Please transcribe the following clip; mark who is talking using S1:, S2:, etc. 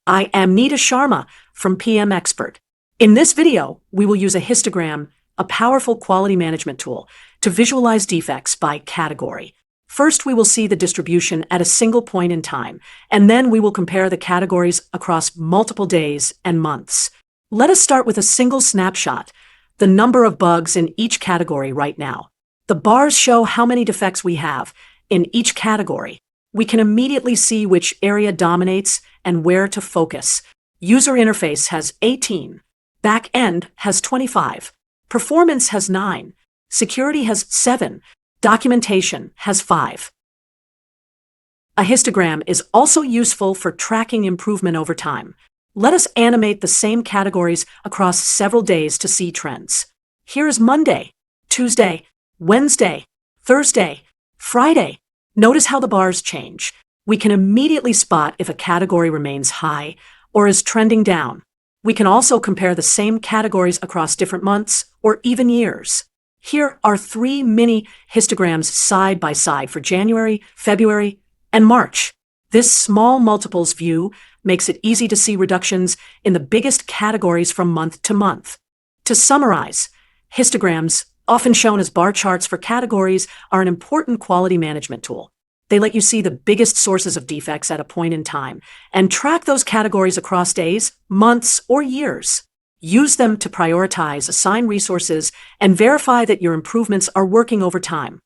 S1: I am Nita Sharma from PM Expert. In this video, we will use a histogram, a powerful quality management tool, to visualize defects by category. First, we will see the distribution at a single point in time, and then we will compare the categories across multiple days and months. Let us start with a single snapshot, the number of bugs in each category right now. The bars show how many defects we have in each category. We can immediately see which area dominates and where to focus. User interface has 18. Back end has 25. Performance has 9. Security has 7. Documentation has 5. A histogram is also useful for tracking improvement over time. Let us animate the same categories across several days to see trends. Here is Monday, Tuesday, Wednesday, Thursday, Friday. Notice how the bars change. We can immediately spot if a category remains high or is trending down. We can also compare the same categories across different months or even years. Here are 3 mini histograms side by side for January, February, and March. This small multiples view makes it easy to see reductions in the biggest categories from month to month. To summarize, histograms, often shown as bar charts for categories, are an important quality management tool. They let you see the biggest sources of defects at a point in time and track those categories across days, months, or years. Use them to prioritize, assign resources, and verify that your improvements are working over time.